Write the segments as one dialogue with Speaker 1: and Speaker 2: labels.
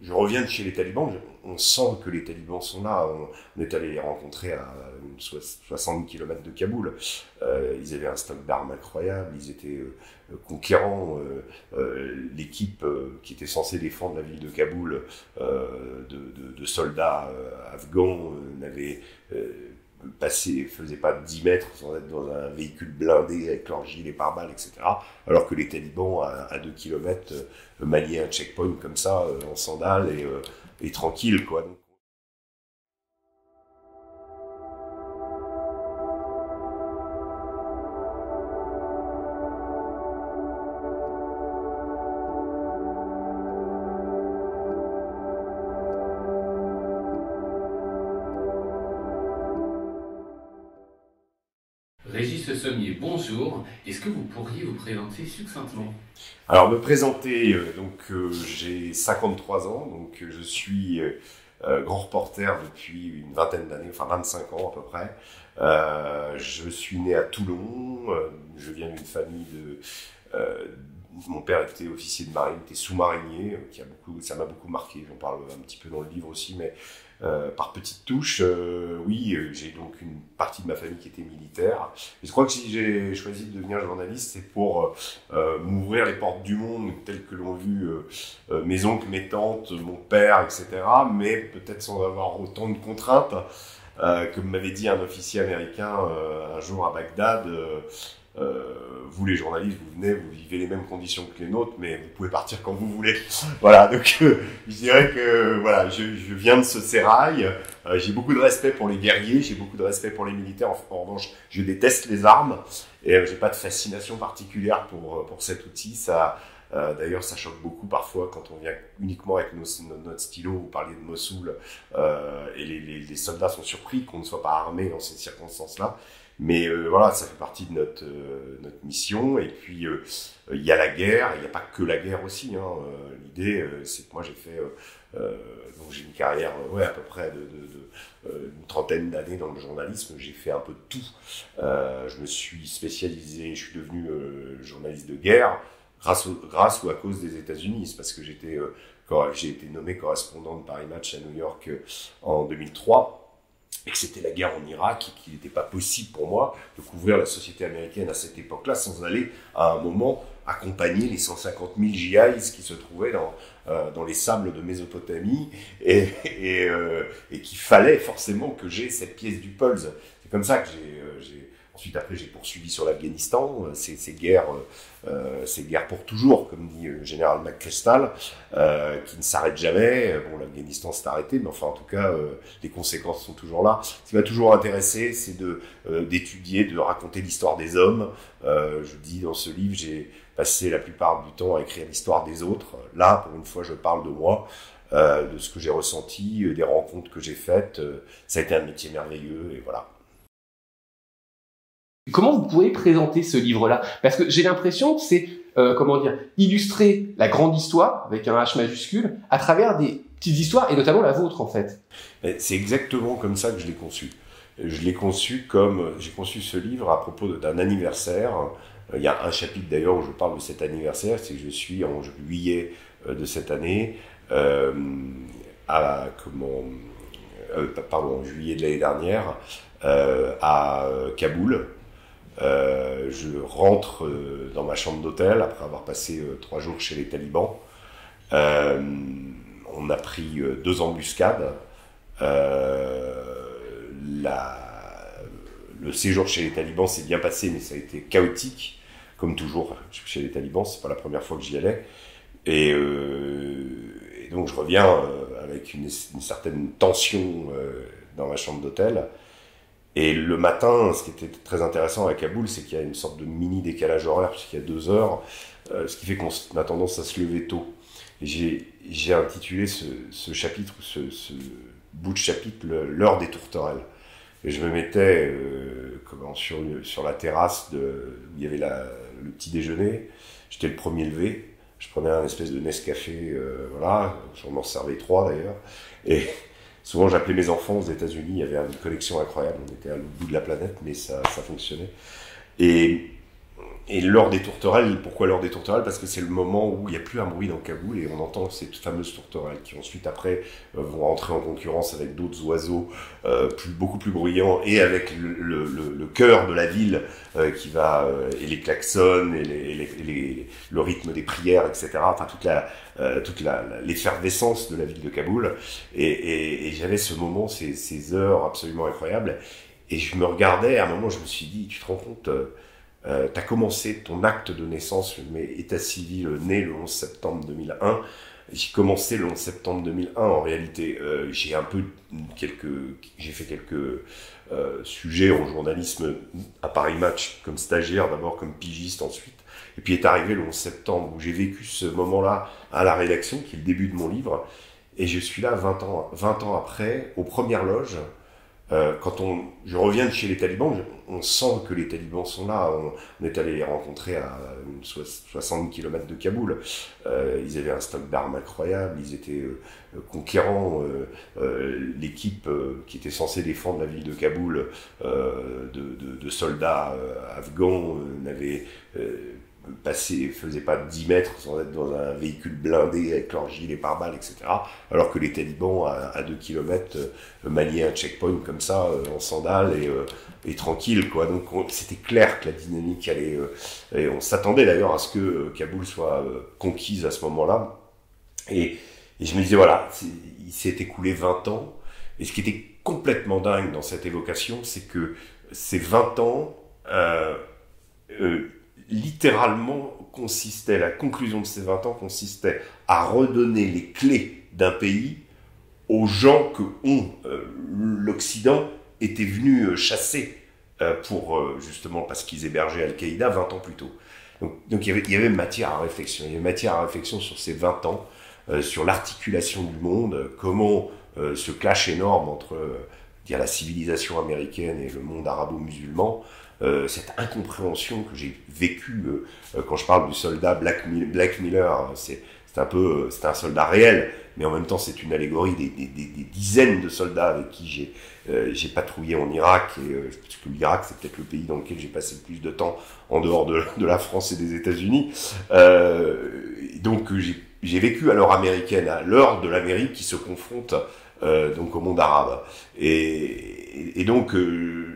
Speaker 1: je reviens de chez les talibans, on sent que les talibans sont là. On est allé les rencontrer à 60 km de Kaboul. Ils avaient un stock d'armes incroyable, ils étaient conquérants. L'équipe qui était censée défendre la ville de Kaboul de soldats afghans n'avait faisait pas 10 mètres sans être dans un véhicule blindé avec leur gilet pare-balles, etc. Alors que les talibans, à 2 km, maniaient un checkpoint comme ça, en sandales et tranquille, quoi. Donc,
Speaker 2: Régis Le Sommier, bonjour. Est-ce que vous pourriez vous présenter succinctement?
Speaker 1: alors, me présenter, j'ai 53 ans, donc je suis grand reporter depuis une vingtaine d'années, enfin 25 ans à peu près. Je suis né à Toulon, je viens d'une famille mon père était officier de marine, était sous-marinier, ça m'a beaucoup marqué, j'en parle un petit peu dans le livre aussi, mais par petites touches, oui, j'ai donc une partie de ma famille qui était militaire. Et je crois que si j'ai choisi de devenir journaliste, c'est pour m'ouvrir les portes du monde telles que l'ont vu mes oncles, mes tantes, mon père, etc. Mais peut-être sans avoir autant de contraintes. Comme m'avait dit un officier américain un jour à Bagdad, vous les journalistes, vous venez, vous vivez les mêmes conditions que les nôtres, mais vous pouvez partir quand vous voulez. Voilà, donc je dirais que voilà, je viens de ce sérail. J'ai beaucoup de respect pour les guerriers, j'ai beaucoup de respect pour les militaires. En revanche, je déteste les armes et j'ai pas de fascination particulière pour cet outil. D'ailleurs, ça choque beaucoup parfois quand on vient uniquement avec notre stylo. Vous parliez de Mossoul et les soldats sont surpris qu'on ne soit pas armé dans ces circonstances-là. Mais voilà, ça fait partie de notre mission. Et puis, il y a la guerre, il n'y a pas que la guerre aussi. Hein. L'idée, c'est que moi, donc j'ai une carrière à peu près une trentaine d'années dans le journalisme. J'ai fait un peu de tout. Je me suis spécialisé, je suis devenu journaliste de guerre grâce ou à cause des États-Unis. C'est parce que j'ai été nommé correspondant de Paris Match à New York en 2003. Et que c'était la guerre en Irak et qu'il n'était pas possible pour moi de couvrir la société américaine à cette époque-là sans aller à un moment accompagner les 150 000 GIs qui se trouvaient dans les sables de Mésopotamie et qu'il fallait forcément que j'ai cette pièce du puzzle. C'est comme ça que ensuite après j'ai poursuivi sur l'Afghanistan, ces guerres pour toujours, comme dit le général McChrystal, qui ne s'arrêtent jamais. Bon, l'Afghanistan s'est arrêté, mais enfin en tout cas les conséquences sont toujours là. Ce qui m'a toujours intéressé, c'est d'étudier, de raconter l'histoire des hommes. Je dis dans ce livre, j'ai passé la plupart du temps à écrire l'histoire des autres. Là, pour une fois, je parle de moi. De ce que j'ai ressenti, des rencontres que j'ai faites. Ça a été un métier merveilleux et voilà.
Speaker 3: Comment vous pouvez présenter ce livre-là? Parce que j'ai l'impression que c'est, illustrer la grande histoire, avec un H majuscule, à travers des petites histoires, et notamment la vôtre, en fait.
Speaker 1: C'est exactement comme ça que je l'ai conçu. J'ai conçu ce livre à propos d'un anniversaire. Il y a un chapitre d'ailleurs où je parle de cet anniversaire, c'est que je suis en juillet de cette année, en juillet de l'année dernière, à Kaboul. Je rentre dans ma chambre d'hôtel après avoir passé 3 jours chez les talibans. On a pris 2 embuscades. Le séjour chez les talibans s'est bien passé, mais ça a été chaotique, comme toujours chez les talibans. C'est pas la première fois que j'y allais. Et donc je reviens avec une certaine tension dans ma chambre d'hôtel. Et le matin, ce qui était très intéressant à Kaboul, c'est qu'il y a une sorte de mini décalage horaire, puisqu'il y a 2 heures, ce qui fait qu'on a tendance à se lever tôt. Et j'ai intitulé ce chapitre, ce bout de chapitre, l'heure des tourterelles. Et je me mettais sur la terrasse où il y avait le petit déjeuner. J'étais le premier levé. Je prenais un espèce de Nescafé, voilà. J'en m'en servais 3 d'ailleurs. Et souvent, j'appelais mes enfants aux États-Unis. Il y avait une connexion incroyable. On était à l'autre bout de la planète, mais ça fonctionnait. Et Et l'heure des tourterelles, pourquoi l'heure des tourterelles? Parce que c'est le moment où il n'y a plus un bruit dans Kaboul et on entend ces fameuses tourterelles qui ensuite après vont entrer en concurrence avec d'autres oiseaux beaucoup plus bruyants et avec le cœur de la ville qui va et les klaxons et le rythme des prières, etc. Enfin toute l'effervescence de la ville de Kaboul. Et j'avais ce moment, ces heures absolument incroyables. Et je me regardais, à un moment je me suis dit, tu te rends compte, t'as commencé ton acte de naissance, mais état civil né le 11 septembre 2001. J'ai commencé le 11 septembre 2001 en réalité. J'ai fait quelques sujets en journalisme à Paris Match comme stagiaire, d'abord comme pigiste ensuite. Et puis est arrivé le 11 septembre où j'ai vécu ce moment-là à la rédaction, qui est le début de mon livre. Et je suis là 20 ans après, aux premières loges. Quand je reviens de chez les talibans, on sent que les talibans sont là. On est allé les rencontrer à 60 km de Kaboul. Ils avaient un stock d'armes incroyable, ils étaient conquérants. L'équipe qui était censée défendre la ville de Kaboul de soldats afghans faisait pas 10 mètres sans être dans un véhicule blindé avec leur gilet pare-balles, etc. Alors que les talibans, à 2 km, maniaient un checkpoint comme ça, en sandales et tranquille, quoi. Donc c'était clair que la dynamique allait... et on s'attendait d'ailleurs à ce que Kaboul soit conquise à ce moment-là. Et je me disais, voilà, il s'est écoulé 20 ans. Et ce qui était complètement dingue dans cette évocation, c'est que ces 20 ans... littéralement la conclusion de ces 20 ans consistait à redonner les clés d'un pays aux gens que l'Occident était venu chasser justement parce qu'ils hébergeaient Al-Qaïda 20 ans plus tôt. Donc il y avait matière à réflexion. Il y avait matière à réflexion sur ces 20 ans, sur l'articulation du monde, comment ce clash énorme entre la civilisation américaine et le monde arabo-musulman, cette incompréhension que j'ai vécue quand je parle du soldat Black Miller, c'est un soldat réel, mais en même temps c'est une allégorie des dizaines de soldats avec qui j'ai patrouillé en Irak, parce que l'Irak c'est peut-être le pays dans lequel j'ai passé le plus de temps en dehors de la France et des États-Unis. Donc j'ai vécu à l'heure américaine, à l'heure de l'Amérique qui se confronte donc au monde arabe. Et donc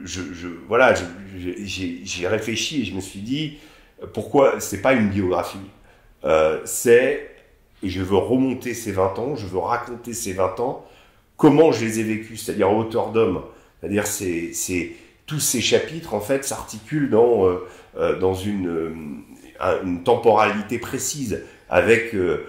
Speaker 1: j'ai réfléchi et je me suis dit pourquoi c'est pas une biographie, et je veux remonter ces 20 ans, je veux raconter ces 20 ans, comment je les ai vécus, c'est-à-dire à hauteur d'homme, c'est-à-dire tous ces chapitres en fait s'articulent dans une temporalité précise avec le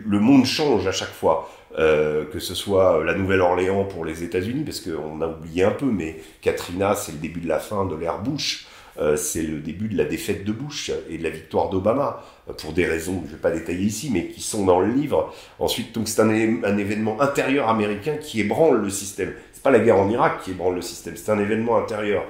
Speaker 1: monde change à chaque fois. Que ce soit la Nouvelle-Orléans pour les États-Unis, parce qu'on a oublié un peu, mais Katrina, c'est le début de la fin de l'ère Bush, c'est le début de la défaite de Bush et de la victoire d'Obama, pour des raisons que je ne vais pas détailler ici, mais qui sont dans le livre. Ensuite, donc c'est un événement intérieur américain qui ébranle le système. C'est pas la guerre en Irak qui ébranle le système, c'est un événement intérieur.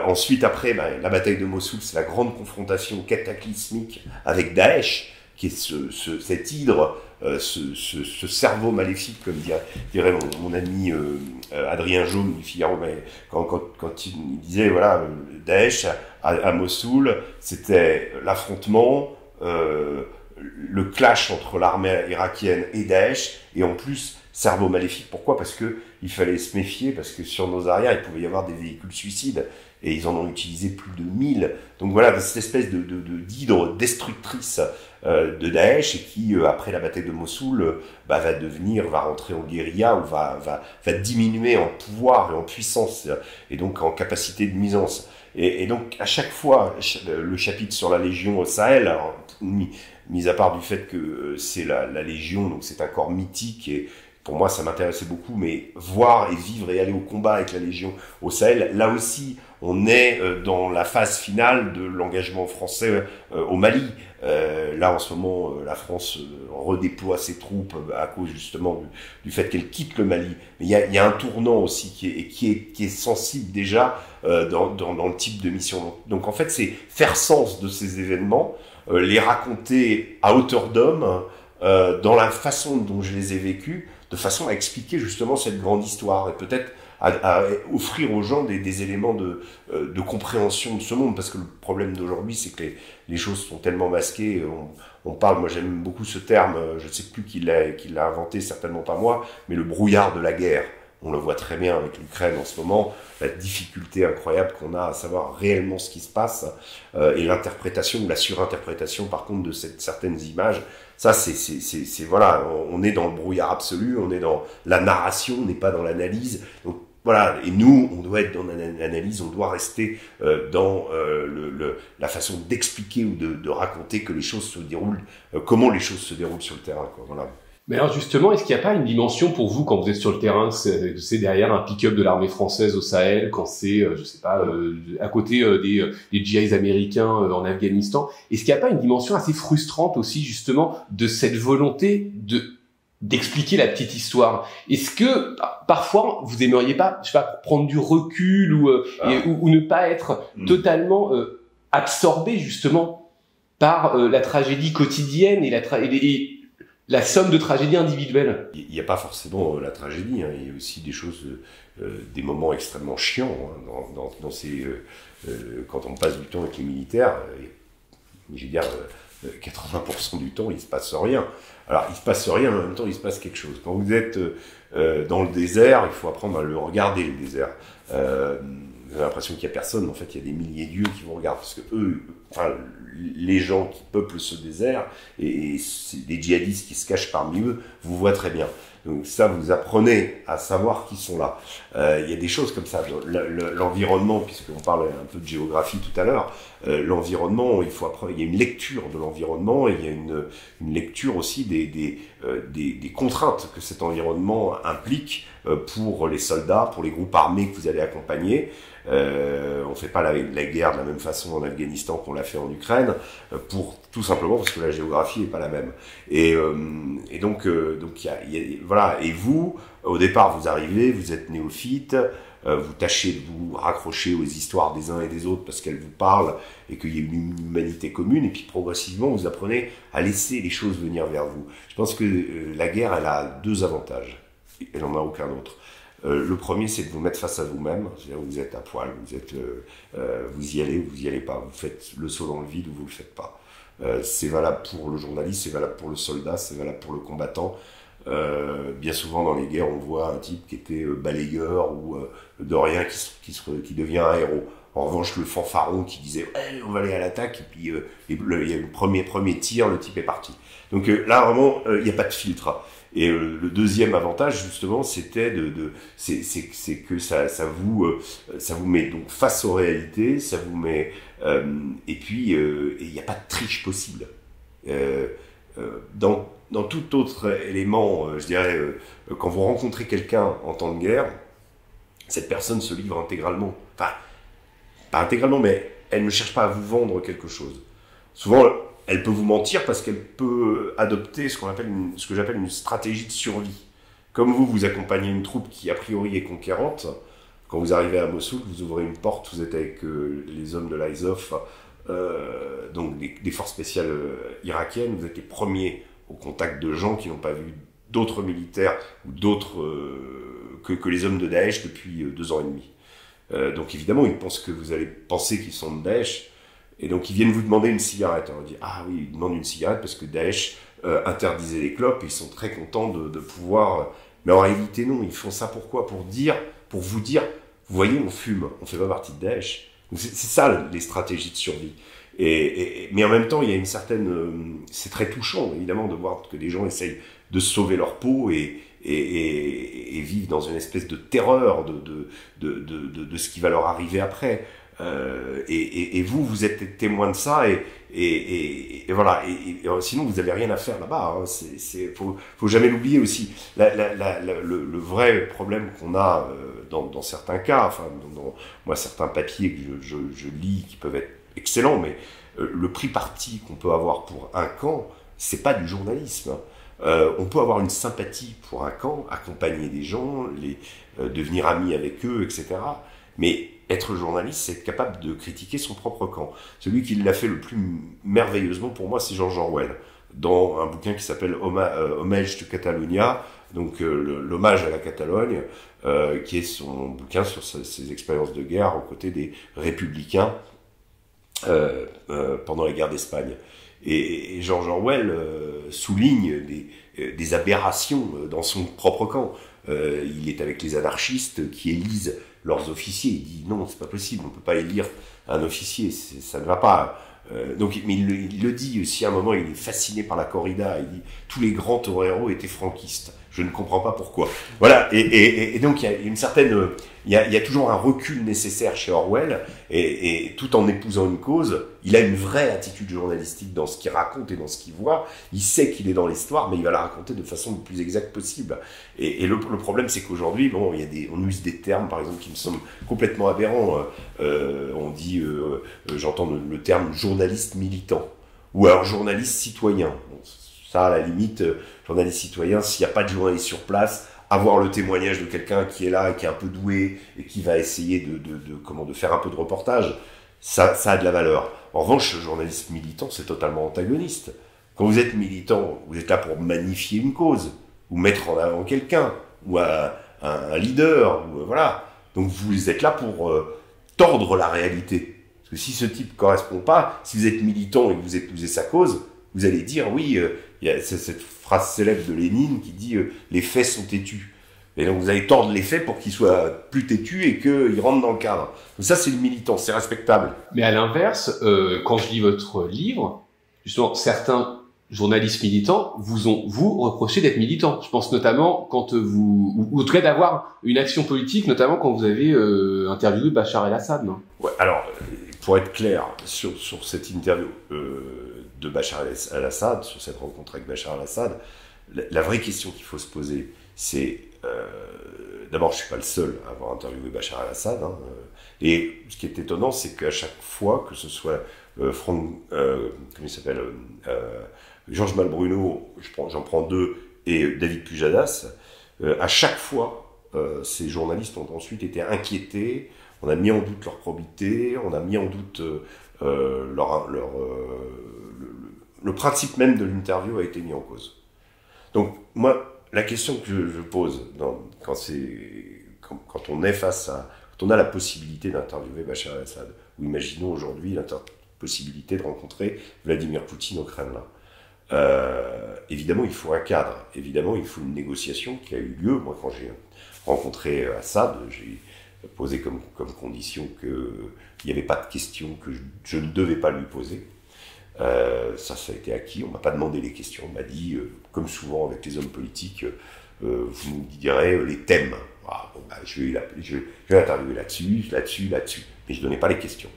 Speaker 1: Ensuite, après, la bataille de Mossoul, c'est la grande confrontation cataclysmique avec Daesh, qui est cette hydre, ce cerveau maléfique, comme dirait mon ami Adrien Jaume du Figaro, quand il disait, voilà, Daesh à Mossoul, c'était l'affrontement, le clash entre l'armée irakienne et Daesh, et en plus, cerveau maléfique. Pourquoi? Parce que il fallait se méfier, parce que sur nos arrières, il pouvait y avoir des véhicules suicides, et ils en ont utilisé plus de 1000. Donc voilà, cette espèce d'hydre destructrice de Daesh, et qui, après la bataille de Mossoul, va rentrer en guérilla, ou va diminuer en pouvoir et en puissance, et donc en capacité de nuisance. Et donc, à chaque fois, le chapitre sur la Légion au Sahel, alors, mis à part du fait que c'est la Légion, donc c'est un corps mythique, et pour moi, ça m'intéressait beaucoup, mais voir et vivre et aller au combat avec la Légion au Sahel, là aussi, on est dans la phase finale de l'engagement français au Mali. Là, en ce moment, la France redéploie ses troupes à cause justement du fait qu'elle quitte le Mali. Mais il y a un tournant aussi qui est sensible déjà dans le type de mission. Donc en fait, c'est faire sens de ces événements, les raconter à hauteur d'homme, dans la façon dont je les ai vécus, de façon à expliquer justement cette grande histoire, et peut-être à offrir aux gens des éléments de compréhension de ce monde, parce que le problème d'aujourd'hui, c'est que les choses sont tellement masquées. On parle, moi j'aime beaucoup ce terme, je ne sais plus qui l'a inventé, certainement pas moi, mais le brouillard de la guerre. On le voit très bien avec l'Ukraine en ce moment, la difficulté incroyable qu'on a à savoir réellement ce qui se passe, et l'interprétation ou la surinterprétation par contre de certaines images. Ça, c'est voilà, on est dans le brouillard absolu, on est dans la narration, on n'est pas dans l'analyse. Donc voilà, et nous, on doit être dans l'analyse, on doit rester dans la façon d'expliquer ou de raconter que les choses se déroulent, comment les choses se déroulent sur le terrain, quoi. Voilà.
Speaker 3: Mais alors justement, est-ce qu'il n'y a pas une dimension pour vous quand vous êtes sur le terrain, c'est derrière un pick-up de l'armée française au Sahel, quand c'est, je sais pas, à côté des GIs américains en Afghanistan, est-ce qu'il n'y a pas une dimension assez frustrante aussi justement de cette volonté d'expliquer la petite histoire? Est-ce que parfois vous aimeriez pas, je sais pas, prendre du recul ou ne pas être totalement absorbé justement par la tragédie quotidienne et la somme de tragédies individuelles?
Speaker 1: Il n'y a pas forcément la tragédie, hein. Il y a aussi des choses, des moments extrêmement chiants, hein, dans ces, quand on passe du temps avec les militaires. Je veux dire, 80% du temps, il se passe rien. Alors, il se passe rien, mais en même temps, il se passe quelque chose. Quand vous êtes dans le désert, il faut apprendre à le regarder, le désert. Vous avez l'impression qu'il n'y a personne, en fait, il y a des milliers d'yeux qui vous regardent, parce que eux, enfin, les gens qui peuplent ce désert, et les djihadistes qui se cachent parmi eux, vous voient très bien. Donc ça, vous apprenez à savoir qui sont là. Il y a des choses comme ça. L'environnement, puisqu'on parle un peu de géographie tout à l'heure, l'environnement, il y a une lecture de l'environnement, et il y a une lecture aussi des contraintes que cet environnement implique pour les soldats, pour les groupes armés que vous allez accompagner. On fait pas la guerre de la même façon en Afghanistan qu'on l'a fait en Ukraine, tout simplement parce que la géographie est pas la même. Et donc voilà. Et vous, au départ, vous arrivez, vous êtes néophyte, vous tâchez de vous raccrocher aux histoires des uns et des autres parce qu'elles vous parlent et qu'il y a une humanité commune. Et puis progressivement, vous apprenez à laisser les choses venir vers vous. Je pense que la guerre, elle a deux avantages. Elle n'en a aucun autre. Le premier, c'est de vous mettre face à vous-même. C'est-à-dire, vous êtes à poil, vous y allez ou vous y allez pas. Vous faites le saut dans le vide ou vous le faites pas. C'est valable pour le journaliste, c'est valable pour le soldat, c'est valable pour le combattant. Bien souvent dans les guerres, on voit un type qui était balayeur ou de rien qui devient un héros. En revanche, le fanfaron qui disait hey, on va aller à l'attaque, et puis il y a le premier tir, le type est parti. Donc là vraiment, il n'y a pas de filtre. Et le deuxième avantage justement, c'était c'est que ça vous met donc face aux réalités, ça vous met et puis il n'y a pas de triche possible. Dans tout autre élément, je dirais, quand vous rencontrez quelqu'un en temps de guerre, cette personne se livre intégralement. Enfin, pas intégralement, mais elle ne cherche pas à vous vendre quelque chose. Souvent, elle peut vous mentir parce qu'elle peut adopter ce que j'appelle une stratégie de survie. Comme vous accompagnez une troupe qui, a priori, est conquérante, quand vous arrivez à Mossoul, vous ouvrez une porte, vous êtes avec les hommes de l'ISAF, donc des forces spéciales irakiennes, vous êtes les premiers au contact de gens qui n'ont pas vu d'autres militaires ou d'autres que les hommes de Daesh depuis 2 ans et demi. Donc évidemment, ils pensent que vous allez penser qu'ils sont de Daesh, et donc ils viennent vous demander une cigarette. On dit ah oui, ils demandent une cigarette parce que Daesh interdisait les clopes, et ils sont très contents de pouvoir. Mais en réalité non, ils font ça pourquoi? Pour vous dire, vous voyez, on fume, on fait pas partie de Daesh. C'est ça les stratégies de survie. Mais en même temps, il y a une certaine, c'est très touchant évidemment de voir que des gens essayent de sauver leur peau et vivent dans une espèce de terreur de ce qui va leur arriver après. Et vous êtes témoin de ça et voilà. Et sinon, vous avez rien à faire là-bas. Hein. Faut jamais l'oublier aussi. Le vrai problème qu'on a dans certains cas, enfin, dans moi certains papiers que je lis qui peuvent être excellent, mais le pris parti qu'on peut avoir pour un camp, c'est pas du journalisme. On peut avoir une sympathie pour un camp, accompagner des gens, devenir ami avec eux, etc. Mais être journaliste, c'est être capable de critiquer son propre camp. Celui qui l'a fait le plus merveilleusement pour moi, c'est George Orwell. Dans un bouquin qui s'appelle Homage to Catalonia, donc l'hommage à la Catalogne, qui est son bouquin sur ses expériences de guerre aux côtés des républicains pendant la guerre d'Espagne. Et George Orwell souligne des aberrations dans son propre camp. Il est avec les anarchistes qui élisent leurs officiers. Il dit non, c'est pas possible, on peut pas élire un officier, ça ne va pas. Mais il le dit aussi à un moment, il est fasciné par la corrida. Il dit tous les grands toreros étaient franquistes. Je ne comprends pas pourquoi. Voilà. Et donc il y a une certaine, il y a toujours un recul nécessaire chez Orwell. Et tout en épousant une cause, il a une vraie attitude journalistique dans ce qu'il raconte et dans ce qu'il voit. Il sait qu'il est dans l'histoire, mais il va la raconter de façon le plus exacte possible. Et le problème, c'est qu'aujourd'hui, bon, on use des termes, par exemple, qui me semblent complètement aberrants. On dit, j'entends le terme journaliste militant, ou alors journaliste citoyen. Bon, ça, à la limite, journaliste citoyen, s'il n'y a pas de journaliste sur place, avoir le témoignage de quelqu'un qui est là, qui est un peu doué, et qui va essayer de faire un peu de reportage, ça a de la valeur. En revanche, le journaliste militant, c'est totalement antagoniste. Quand vous êtes militant, vous êtes là pour magnifier une cause, ou mettre en avant quelqu'un, ou un leader, ou voilà. Donc vous êtes là pour tordre la réalité. Parce que si ce type ne correspond pas, si vous êtes militant et que vous épousez sa cause, vous allez dire, oui, il y a cette phrase célèbre de Lénine qui dit les faits sont têtus. Et donc vous allez tordre les faits pour qu'ils soient plus têtus et qu'ils rentrent dans le cadre. Donc ça, c'est le militant, c'est respectable.
Speaker 3: Mais à l'inverse, quand je lis votre livre, justement, certains journalistes militants vous reprochez d'être militants. Je pense notamment quand ou en tout cas d'avoir une action politique, notamment quand vous avez interviewé Bachar el-Assad, non ?
Speaker 1: Ouais, alors, pour être clair, sur cette interview de Bachar el-Assad, sur cette rencontre avec Bachar el-Assad, la vraie question qu'il faut se poser, c'est d'abord, je suis pas le seul à avoir interviewé Bachar el-Assad, hein, et ce qui est étonnant, c'est qu'à chaque fois, que ce soit comment il s'appelle, Georges Malbruno, j'en prends deux, et David Pujadas, à chaque fois, ces journalistes ont ensuite été inquiétés. On a mis en doute leur probité, on a mis en doute le principe même de l'interview a été mis en cause. Donc moi, la question que je pose quand on est quand on a la possibilité d'interviewer Bachar el-Assad, ou imaginons aujourd'hui la possibilité de rencontrer Vladimir Poutine au Kremlin. Évidemment, il faut un cadre. Évidemment, il faut une négociation qui a eu lieu. Moi, quand j'ai rencontré Assad, j'ai posé comme condition qu'il n'y avait pas de questions que je ne devais pas lui poser. Ça a été acquis. On m'a pas demandé les questions. On m'a dit, comme souvent avec les hommes politiques, vous nous direz les thèmes. Ah, bon, je vais l'interviewer là-dessus. Mais je ne donnais pas les questions.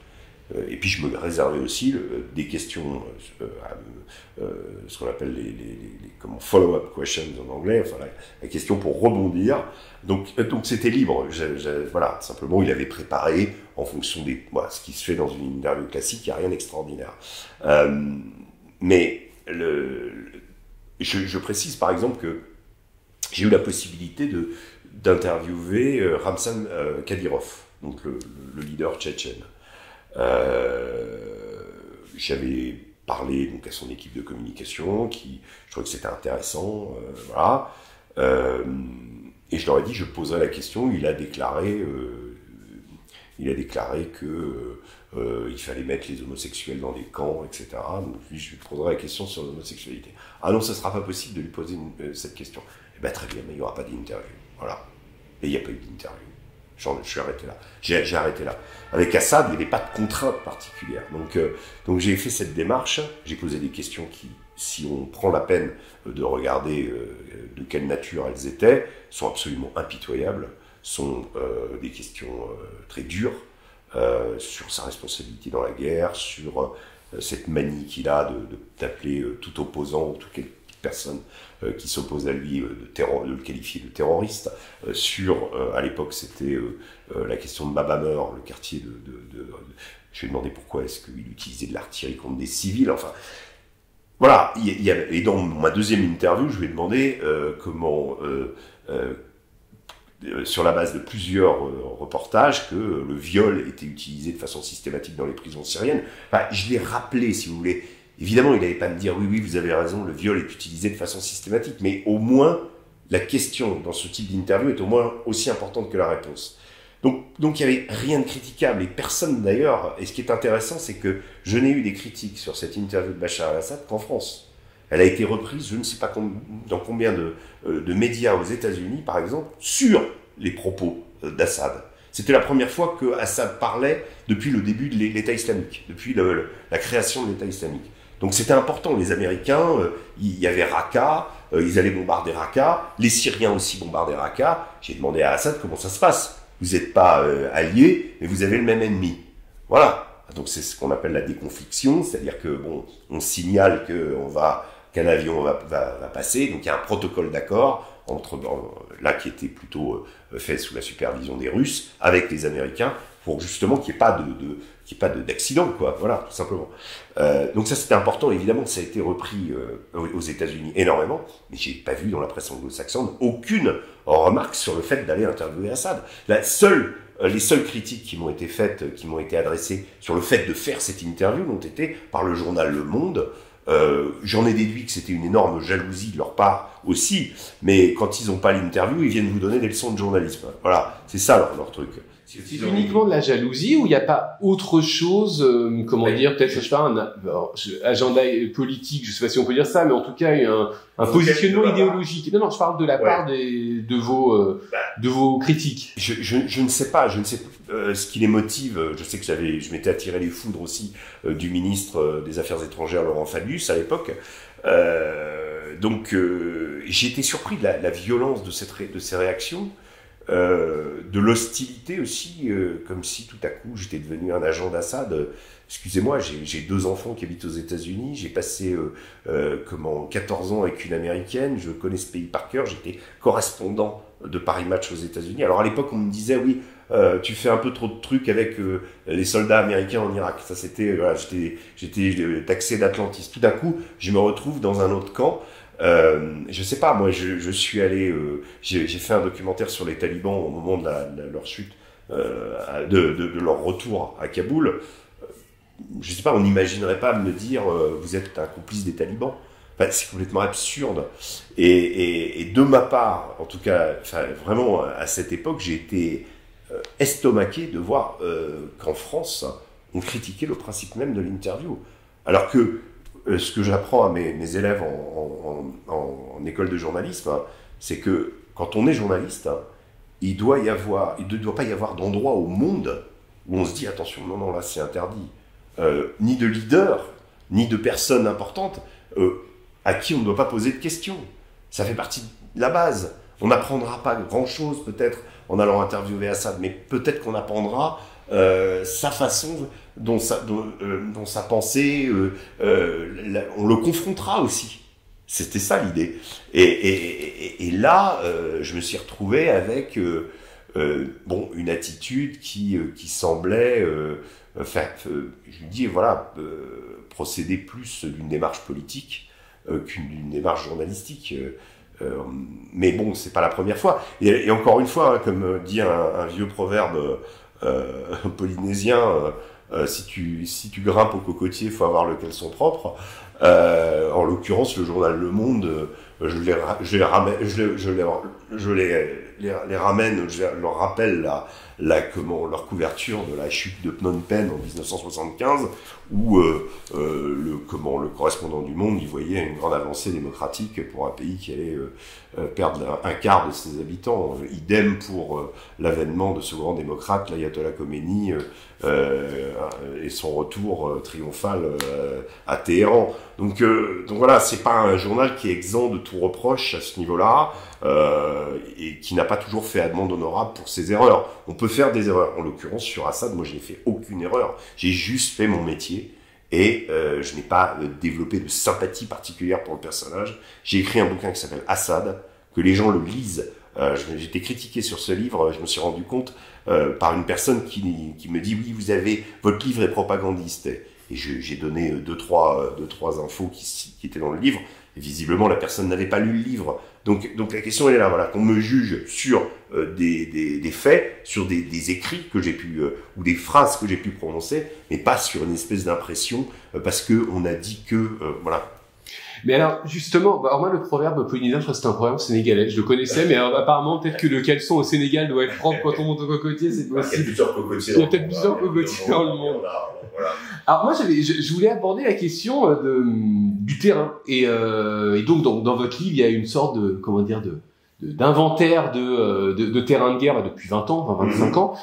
Speaker 1: Et puis je me réservais aussi des questions, ce qu'on appelle les follow-up questions en anglais, enfin la question pour rebondir. Donc c'était libre. Voilà, simplement il avait préparé en fonction ce qui se fait dans une interview classique. Il n'y a rien d'extraordinaire. Mais je précise par exemple que j'ai eu la possibilité d'interviewer Ramzan Kadyrov, donc le leader tchétchène. J'avais parlé donc à son équipe de communication, je trouvais que c'était intéressant, voilà. Et je leur ai dit, je poserai la question. Il a déclaré que il fallait mettre les homosexuels dans des camps, etc. Donc je lui poserai la question sur l'homosexualité. Ah non, ce sera pas possible de lui poser cette question. Eh ben très bien, mais il n'y aura pas d'interview. Voilà. Et il n'y a pas eu d'interview. Je suis arrêté là. J'ai arrêté là. Avec Assad, il n'y avait pas de contrainte particulière. Donc j'ai fait cette démarche. J'ai posé des questions qui, si on prend la peine de regarder de quelle nature elles étaient, sont absolument impitoyables. Sont des questions très dures sur sa responsabilité dans la guerre, sur cette manie qu'il a d'appeler tout opposant ou toute personne qui s'oppose à lui, de le qualifier de terroriste. À l'époque, c'était la question de Mabamer, le quartier je lui ai demandé pourquoi est-ce qu'il utilisait de l'artillerie contre des civils. Enfin, voilà. Et dans ma deuxième interview, je lui ai demandé comment, sur la base de plusieurs reportages, que le viol était utilisé de façon systématique dans les prisons syriennes. Enfin, je l'ai rappelé, si vous voulez. Évidemment, il n'allait pas me dire « Oui, vous avez raison, le viol est utilisé de façon systématique », mais au moins, la question dans ce type d'interview est au moins aussi importante que la réponse. Donc il y avait rien de critiquable, et personne d'ailleurs, et ce qui est intéressant, c'est que je n'ai eu des critiques sur cette interview de Bachar el-Assad qu'en France. Elle a été reprise, je ne sais pas dans combien de médias aux États-Unis, par exemple, sur les propos d'Assad. C'était la première fois que Assad parlait depuis le début de l'État islamique, depuis la création de l'État islamique. Donc c'était important, les Américains, il y avait Raqqa, ils allaient bombarder Raqqa, les Syriens aussi bombardaient Raqqa. J'ai demandé à Assad comment ça se passe. Vous n'êtes pas alliés, mais vous avez le même ennemi. Voilà. Donc c'est ce qu'on appelle la déconfliction, c'est-à-dire que bon, on signale qu'un avion va passer, donc il y a un protocole d'accord là qui était plutôt fait sous la supervision des Russes avec les Américains pour justement qu'il n'y ait pas d'accident, quoi. Voilà, tout simplement. Donc ça c'était important, évidemment, ça a été repris aux États-Unis énormément, mais j'ai pas vu dans la presse anglo-saxonne aucune remarque sur le fait d'aller interviewer Assad. Les seules critiques qui m'ont été faites, qui m'ont été adressées sur le fait de faire cette interview ont été par le journal Le Monde. J'en ai déduit que c'était une énorme jalousie de leur part aussi, mais quand ils n'ont pas l'interview, ils viennent vous donner des leçons de journalisme. Voilà, c'est ça leur truc.
Speaker 3: C'est uniquement de la jalousie ou il n'y a pas autre chose, dire, peut-être, je sais pas, un agenda politique, je sais pas si on peut dire ça, mais en tout cas, un positionnement idéologique. Non, je parle de la part de vos critiques.
Speaker 1: Je ne sais pas, ce qui les motive. Je sais que je m'étais attiré les foudres aussi du ministre des Affaires étrangères, Laurent Fabius, à l'époque. Donc, j'ai été surpris de la violence de ces réactions. De l'hostilité aussi, comme si tout à coup j'étais devenu un agent d'Assad. Excusez-moi, j'ai 2 enfants qui habitent aux États-Unis, j'ai passé 14 ans avec une Américaine, je connais ce pays par cœur, j'étais correspondant de Paris Match aux États-Unis. Alors à l'époque on me disait oui, tu fais un peu trop de trucs avec les soldats américains en Irak. Ça c'était, voilà, j'étais taxé d'atlantiste. Tout d'un coup je me retrouve dans un autre camp. Je sais pas, moi je suis allé, j'ai fait un documentaire sur les talibans au moment de leur chute, de leur retour à Kaboul. Je sais pas, on n'imaginerait pas me dire vous êtes un complice des talibans. Enfin, c'est complètement absurde. Et de ma part, en tout cas, vraiment à cette époque, j'ai été estomaqué de voir qu'en France, on critiquait le principe même de l'interview. Alors que ce que j'apprends à mes élèves en école de journalisme, c'est que quand on est journaliste, il ne doit pas y avoir d'endroit au monde où on se dit attention, non, là c'est interdit. Ni de leader, ni de personnes importantes à qui on ne doit pas poser de questions. Ça fait partie de la base. On n'apprendra pas grand-chose peut-être en allant interviewer Assad, mais peut-être qu'on apprendra sa façon dont sa pensée, on le confrontera aussi. C'était ça l'idée. Et là, je me suis retrouvé avec une attitude qui semblait je lui dis voilà, procéder plus d'une démarche politique qu'une démarche journalistique. Mais bon, c'est pas la première fois. Et encore une fois, comme dit un vieux proverbe polynésien, si tu grimpes au cocotier, il faut avoir le caleçon propre. En l'occurrence, le journal Le Monde, je leur rappelle leur couverture de la chute de Phnom Penh en 1975, où le correspondant du Monde y voyait une grande avancée démocratique pour un pays qui allait perdre un quart de ses habitants. Idem pour l'avènement de ce grand démocrate, l'ayatollah Khomeini, et son retour triomphal à Téhéran. Donc voilà, c'est pas un journal qui est exempt de tout reproche à ce niveau-là, et qui n'a pas toujours fait amende honorable pour ses erreurs. On peut faire des erreurs. En l'occurrence, sur Assad, moi je n'ai fait aucune erreur. J'ai juste fait mon métier. Et je n'ai pas développé de sympathie particulière pour le personnage. J'ai écrit un bouquin qui s'appelle Assad, que les gens le lisent. J'ai été critiqué sur ce livre, je me suis rendu compte par une personne qui me dit « Oui, votre livre est propagandiste ». Et j'ai donné deux, trois infos qui étaient dans le livre. Et visiblement, la personne n'avait pas lu le livre. Donc la question elle est là, voilà, qu'on me juge sur des faits, sur des écrits que j'ai pu ou des phrases que j'ai pu prononcer, mais pas sur une espèce d'impression parce que on a dit que voilà.
Speaker 3: Mais alors, justement, alors moi, le proverbe polynésien, je crois que c'est un proverbe sénégalais. Je le connaissais, mais apparemment, peut-être que le caleçon au Sénégal doit être propre quand on monte au cocotier, c'est
Speaker 1: Il y a
Speaker 3: possible.
Speaker 1: plusieurs cocotiers.
Speaker 3: Il y a peut-être plusieurs cocotiers dans le monde.
Speaker 1: Voilà.
Speaker 3: Alors moi, je voulais aborder la question du terrain. Et donc, dans votre livre, il y a une sorte de, comment dire, d'inventaire de terrain de guerre depuis 20 ans, 25 ans.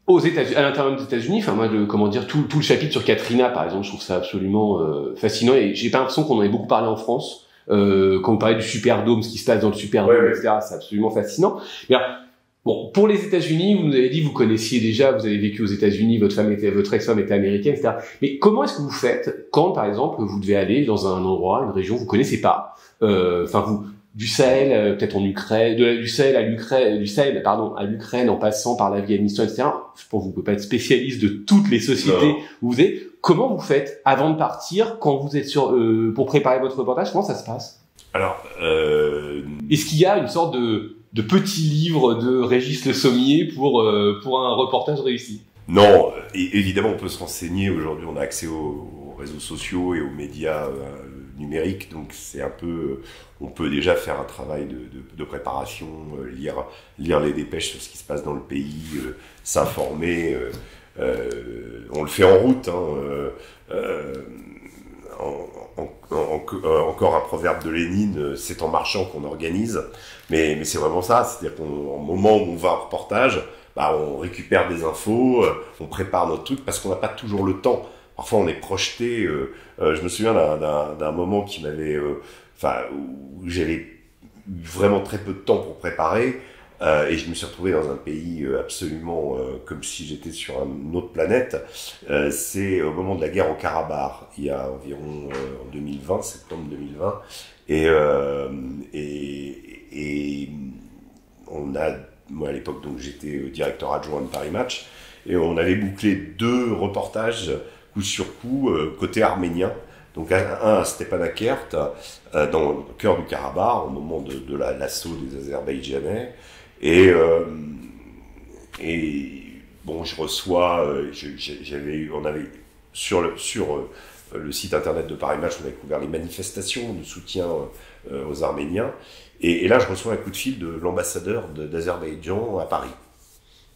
Speaker 3: Aux États-Unis, à l'intérieur des États-Unis, enfin moi, comment dire, tout le chapitre sur Katrina, par exemple, je trouve ça absolument fascinant. Et j'ai pas l'impression qu'on en ait beaucoup parlé en France. Quand vous parlez du Superdome, ce qui se passe dans le Superdome, etc., c'est absolument fascinant. Mais alors, bon, pour les États-Unis, vous nous avez dit, vous connaissiez déjà, vous avez vécu aux États-Unis, votre ex-femme était américaine, etc. Mais comment est-ce que vous faites quand, par exemple, vous devez aller dans un endroit, une région que vous connaissez pas, du Sahel, peut-être en Ukraine, du Sahel à l'Ukraine, en passant par l'Afghanistan, etc. Je pense que vous pouvez pas être spécialiste de toutes les sociétés où vous êtes. Comment vous faites avant de partir, quand vous êtes pour préparer votre reportage, comment ça se passe?
Speaker 1: Alors,
Speaker 3: est-ce qu'il y a une sorte de petit livre de Régis Le Sommier pour un reportage réussi?
Speaker 1: Non, évidemment, on peut se renseigner. Aujourd'hui, on a accès aux réseaux sociaux et aux médias numériques, donc c'est un peu, on peut déjà faire un travail de préparation, lire les dépêches sur ce qui se passe dans le pays, s'informer. On le fait en route. Encore un proverbe de Lénine, c'est en marchant qu'on organise, mais c'est vraiment ça. C'est-à-dire qu'au moment où on va en reportage, on récupère des infos, on prépare notre truc parce qu'on n'a pas toujours le temps. Parfois, on est projeté. Je me souviens d'un moment qui m'avait, où j'avais vraiment très peu de temps pour préparer, et je me suis retrouvé dans un pays absolument comme si j'étais sur une autre planète. C'est au moment de la guerre au Karabakh, il y a environ en 2020, septembre 2020, et on a, moi à l'époque, donc j'étais directeur adjoint de Paris Match, et on avait bouclé 2 reportages coup sur coup côté arménien. Donc un à Stepanakert, dans le cœur du Karabakh, au moment de l'assaut des Azerbaïdjanais. Et bon, je reçois, on avait sur le site internet de Paris Match, on avait couvert les manifestations de soutien aux Arméniens. Et là, je reçois un coup de fil de l'ambassadeur d'Azerbaïdjan à Paris.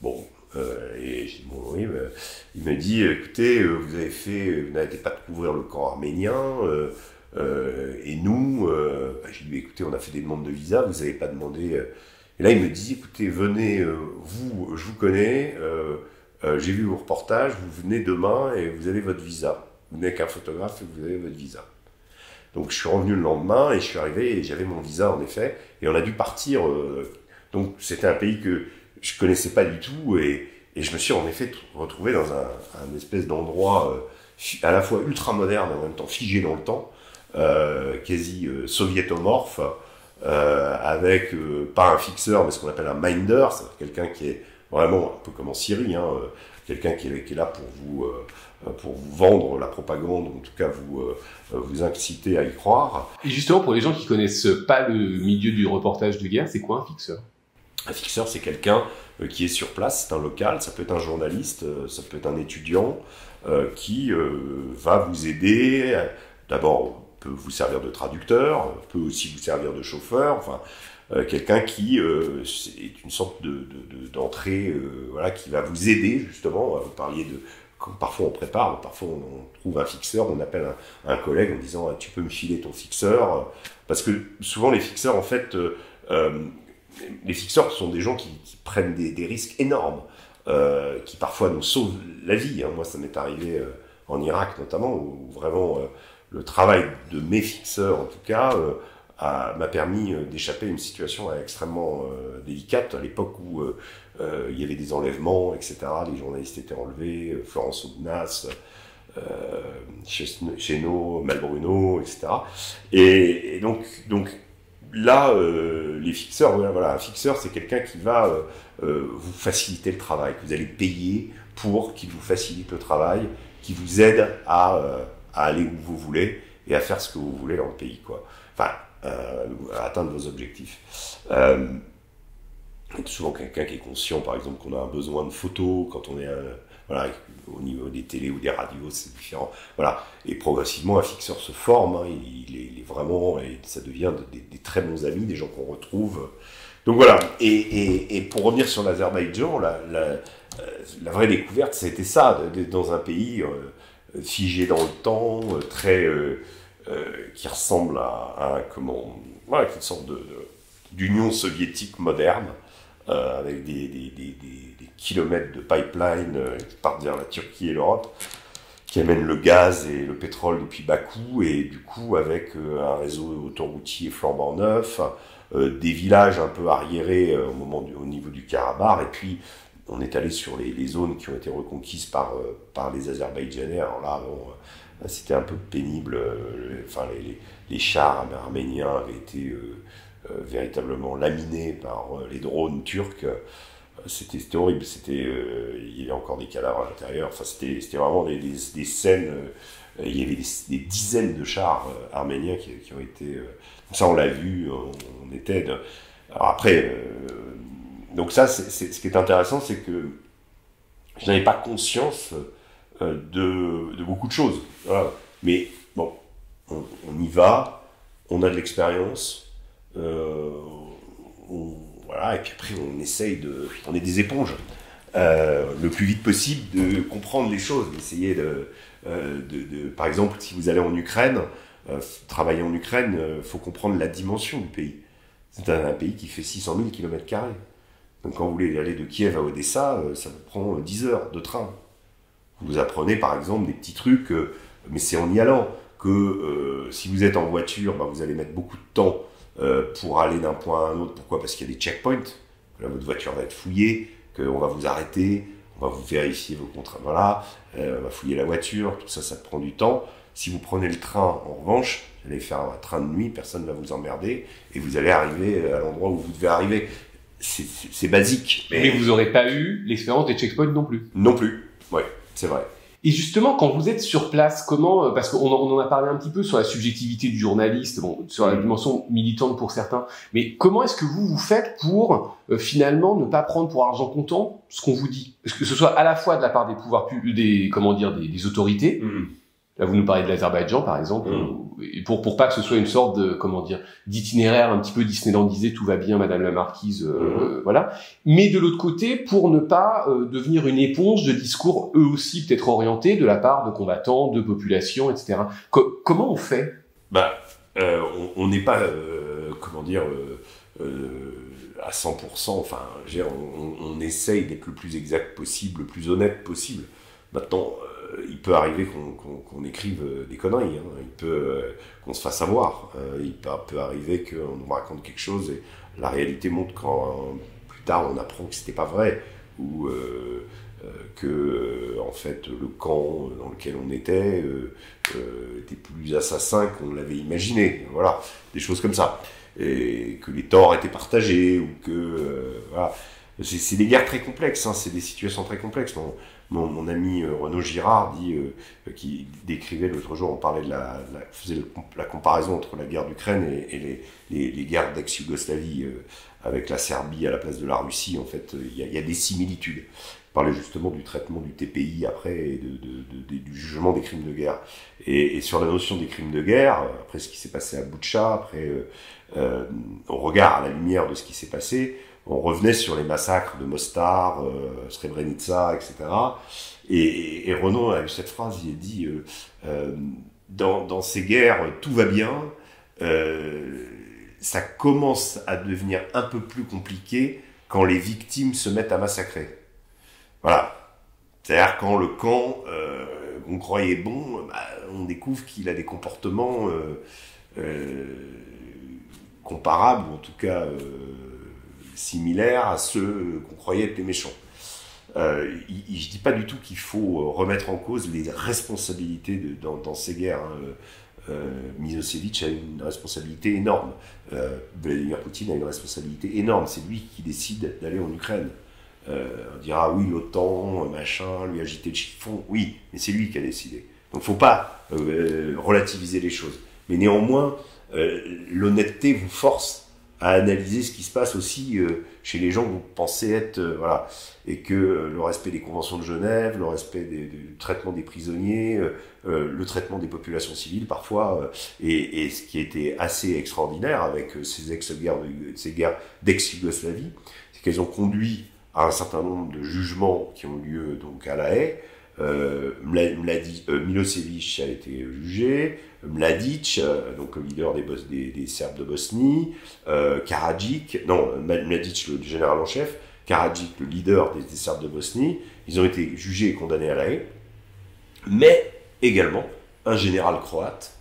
Speaker 1: Bon. Et j'ai dit, bon, oui, il me dit, écoutez, vous n'avez pas de couvrir le camp arménien, et nous, j'ai dit, écoutez, on a fait des demandes de visa, vous n'avez pas demandé. Et là, il me dit, écoutez, venez, je vous connais, j'ai vu vos reportages, vous venez demain et vous avez votre visa. Vous venez avec un photographe et vous avez votre visa. Donc, je suis revenu le lendemain et je suis arrivé et j'avais mon visa, en effet, et on a dû partir. Donc, c'était un pays que je connaissais pas du tout et je me suis en effet retrouvé dans un espèce d'endroit à la fois ultra moderne et en même temps figé dans le temps, quasi soviétomorphe, avec pas un fixeur mais ce qu'on appelle un minder, c'est quelqu'un qui est vraiment un peu comme en Syrie, quelqu'un qui est là pour vous vendre la propagande, ou en tout cas vous inciter à y croire.
Speaker 3: Et justement, pour les gens qui connaissent pas le milieu du reportage de guerre, c'est quoi un fixeur?
Speaker 1: Un fixeur, c'est quelqu'un qui est sur place, c'est un local, ça peut être un journaliste, ça peut être un étudiant qui va vous aider. D'abord, peut vous servir de traducteur, peut aussi vous servir de chauffeur, enfin, quelqu'un qui est une sorte d'entrée, voilà, qui va vous aider justement. Vous parliez de, parfois on prépare, parfois on trouve un fixeur, on appelle un collègue en disant tu peux me filer ton fixeur, parce que souvent les fixeurs en fait les fixeurs sont des gens qui prennent des risques énormes, qui parfois nous sauvent la vie. Moi, ça m'est arrivé en Irak notamment, où vraiment le travail de mes fixeurs, en tout cas, m'a permis d'échapper à une situation extrêmement délicate, à l'époque où il y avait des enlèvements, etc. Les journalistes étaient enlevés, Florence Aubenas, Chénaud, Malbruno, etc. Et donc là, les fixeurs, voilà, un fixeur, c'est quelqu'un qui va vous faciliter le travail, que vous allez payer pour qu'il vous facilite le travail, qui vous aide à aller où vous voulez et à faire ce que vous voulez dans le pays, quoi. Enfin, à atteindre vos objectifs. Souvent quelqu'un qui est conscient, par exemple, qu'on a un besoin de photos quand on est voilà, au niveau des télés ou des radios, c'est différent. Voilà. Et progressivement, un fixeur se forme, hein, il est vraiment, et ça devient des très bons amis, des gens qu'on retrouve. Donc voilà. Et pour revenir sur l'Azerbaïdjan, la vraie découverte, c'était ça, d'être dans un pays figé dans le temps, très qui ressemble à comment, voilà, une sorte d'Union soviétique moderne, avec des kilomètres de pipeline qui partent vers la Turquie et l'Europe, qui amènent le gaz et le pétrole depuis Bakou, et du coup avec un réseau autoroutier flambant neuf, des villages un peu arriérés au niveau du Karabakh, et puis on est allé sur les zones qui ont été reconquises par les Azerbaïdjanais. Alors là, bon, c'était un peu pénible. Enfin, les chars arméniens avaient été véritablement laminés par les drones turcs. C'était horrible. Il y avait encore des cadavres à l'intérieur. Enfin, c'était vraiment des scènes. Il y avait des dizaines de chars arméniens qui ont été. Ça, on l'a vu. On était. Alors après. Donc ça, ce qui est intéressant, c'est que je n'avais pas conscience de beaucoup de choses. Voilà. Mais bon, on y va, on a de l'expérience, voilà, et puis après on essaye on est des éponges, le plus vite possible de comprendre les choses, d'essayer par exemple, si vous allez en Ukraine, travailler en Ukraine, faut comprendre la dimension du pays. C'est un pays qui fait 600 000 km². Donc quand vous voulez aller de Kiev à Odessa, ça vous prend 10 heures de train. Vous apprenez par exemple des petits trucs, mais c'est en y allant, que si vous êtes en voiture, vous allez mettre beaucoup de temps pour aller d'un point à un autre. Pourquoi ? Parce qu'il y a des checkpoints. Là, votre voiture va être fouillée, qu'on va vous arrêter, on va vous vérifier vos contrats, voilà, on va fouiller la voiture, tout ça, ça prend du temps. Si vous prenez le train, en revanche, vous allez faire un train de nuit, personne ne va vous emmerder, et vous allez arriver à l'endroit où vous devez arriver. C'est basique.
Speaker 3: Mais vous n'aurez pas eu l'expérience des checkpoints non plus.
Speaker 1: Non plus, ouais, c'est vrai.
Speaker 3: Et justement, quand vous êtes sur place, comment, parce qu'on en a parlé un petit peu sur la subjectivité du journaliste, bon, sur la dimension militante pour certains, mais comment est-ce que vous faites pour finalement ne pas prendre pour argent comptant ce qu'on vous dit, parce que ce soit à la fois de la part des pouvoirs publics, des autorités. Là, vous nous parlez de l'Azerbaïdjan, par exemple, et pour pas que ce soit une sorte de, d'itinéraire un petit peu disneylandisé, tout va bien, Madame la Marquise, voilà. Mais de l'autre côté, pour ne pas devenir une éponge de discours eux aussi peut-être orientés de la part de combattants, de populations, etc. Comment on fait ?
Speaker 1: On n'est pas, à 100%. Enfin, on essaye d'être le plus exact possible, le plus honnête possible. Maintenant, il peut arriver qu'on écrive des conneries, hein. Il peut qu'on se fasse avoir. Il peut arriver qu'on nous raconte quelque chose et la réalité montre quand plus tard on apprend que c'était pas vrai, ou que en fait le camp dans lequel on était plus assassin qu'on l'avait imaginé. Voilà, des choses comme ça. Et que les torts étaient partagés, ou que voilà. C'est des guerres très complexes, hein, c'est des situations très complexes. Mon ami Renaud Girard qui décrivait l'autre jour, on parlait faisait la comparaison entre la guerre d'Ukraine et les guerres d'ex-Yougoslavie avec la Serbie à la place de la Russie. En fait, il y a des similitudes. Il parlait justement du traitement du TPI après et du jugement des crimes de guerre. Et sur la notion des crimes de guerre, après ce qui s'est passé à Boutcha, après au regard à la lumière de ce qui s'est passé, on revenait sur les massacres de Mostar, Srebrenica, etc. Et Renaud a eu cette phrase, il a dit dans ces guerres, tout va bien, ça commence à devenir un peu plus compliqué quand les victimes se mettent à massacrer. Voilà. C'est-à-dire quand le camp qu'on croyait bon, on découvre qu'il a des comportements comparables, ou en tout cas similaires à ceux qu'on croyait être les méchants. Je dis pas du tout qu'il faut remettre en cause les responsabilités dans ces guerres. Milosevic a une responsabilité énorme. Vladimir Poutine a une responsabilité énorme. C'est lui qui décide d'aller en Ukraine. On dira oui, l'OTAN, machin, lui agiter le chiffon. Oui, mais c'est lui qui a décidé. Donc faut pas relativiser les choses. Mais néanmoins, l'honnêteté vous force à analyser ce qui se passe aussi chez les gens que vous pensez être, voilà, et que le respect des conventions de Genève, le respect du traitement des prisonniers, le traitement des populations civiles parfois, et ce qui était assez extraordinaire avec ces guerres d'ex-Yougoslavie, c'est qu'elles ont conduit à un certain nombre de jugements qui ont lieu donc à La Haye. Milosevic a été jugé, Mladic, donc le leader des Serbes de Bosnie, Mladic, le général en chef, Karadzic, le leader des Serbes de Bosnie, ils ont été jugés et condamnés à La Haye, mais également un général croate,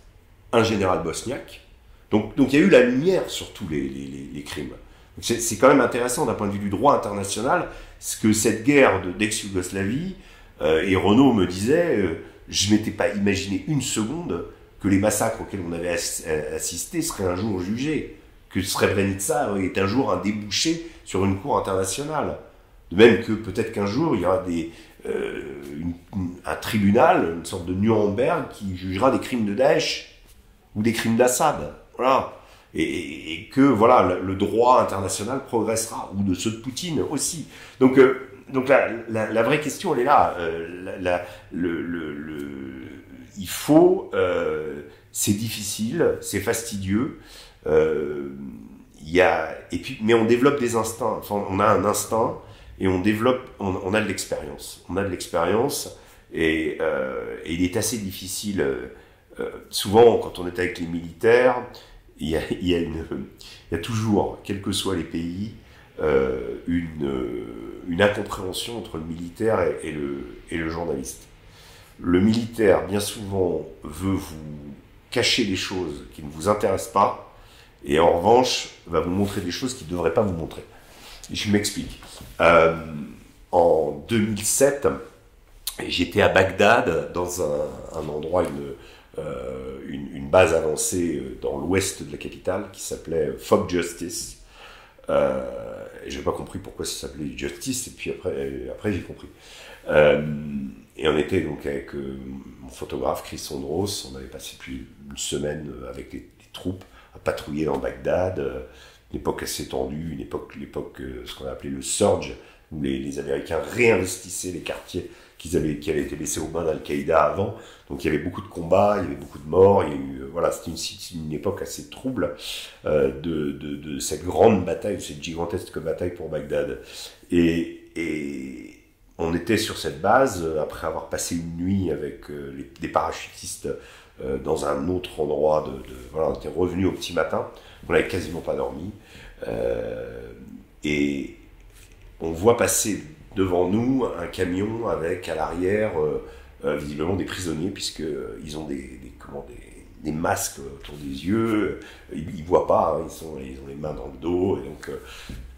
Speaker 1: un général bosniaque. Donc il y a eu la lumière sur tous les crimes. C'est quand même intéressant d'un point de vue du droit international, ce que cette guerre d'ex-Yougoslavie, et Renaud me disait, je m'étais pas imaginé une seconde que les massacres auxquels on avait assisté seraient un jour jugés, que Srebrenica est un jour un débouché sur une cour internationale. De même que peut-être qu'un jour il y aura un tribunal, une sorte de Nuremberg qui jugera des crimes de Daesh ou des crimes d'Assad. Voilà. Et que voilà, le droit international progressera, ou de ceux de Poutine aussi. Donc la vraie question, elle est là. Il faut, c'est difficile, c'est fastidieux. Mais on développe des instincts. Enfin, on a un instinct et on a de l'expérience. On a de l'expérience et il est assez difficile. Souvent, quand on est avec les militaires, il y a toujours, quels que soient les pays, une incompréhension entre le militaire et le journaliste. Le militaire, bien souvent, veut vous cacher des choses qui ne vous intéressent pas, et en revanche, va vous montrer des choses qu'il ne devrait pas vous montrer. Je m'explique. En 2007, j'étais à Bagdad, dans un endroit, une base avancée dans l'ouest de la capitale, qui s'appelait Fog Justice. Et j'ai pas compris pourquoi ça s'appelait Justice, et puis après j'ai compris. Et on était donc avec mon photographe Chris Ondros, on avait passé plus une semaine avec les troupes à patrouiller dans Bagdad, une époque assez tendue, l'époque ce qu'on a appelé le Surge, où les Américains réinvestissaient les quartiers qui avaient été laissés aux mains d'Al-Qaïda avant. Donc il y avait beaucoup de combats, il y avait beaucoup de morts, il y a eu, voilà, c'était une époque assez trouble de cette grande bataille, cette gigantesque bataille pour Bagdad. Et on était sur cette base, après avoir passé une nuit avec des parachutistes dans un autre endroit, voilà, on était revenu au petit matin, on n'avait quasiment pas dormi, et on voit passer devant nous un camion avec à l'arrière visiblement des prisonniers, puisqu'ils ont des masques autour des yeux, ils voient pas, hein, ils ont les mains dans le dos, et donc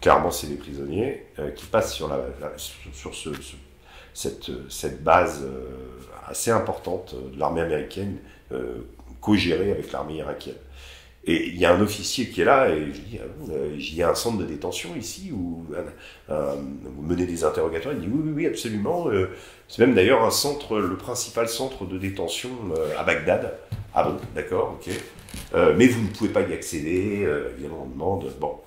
Speaker 1: clairement c'est des prisonniers qui passent sur cette base assez importante de l'armée américaine, co-gérée avec l'armée irakienne. Et il y a un officier qui est là, et je dis, il y a un centre de détention ici, où vous menez des interrogatoires. Il dit, oui, absolument. C'est même d'ailleurs le principal centre de détention à Bagdad. Ah bon, d'accord, ok. Mais vous ne pouvez pas y accéder, évidemment, on demande. Bon.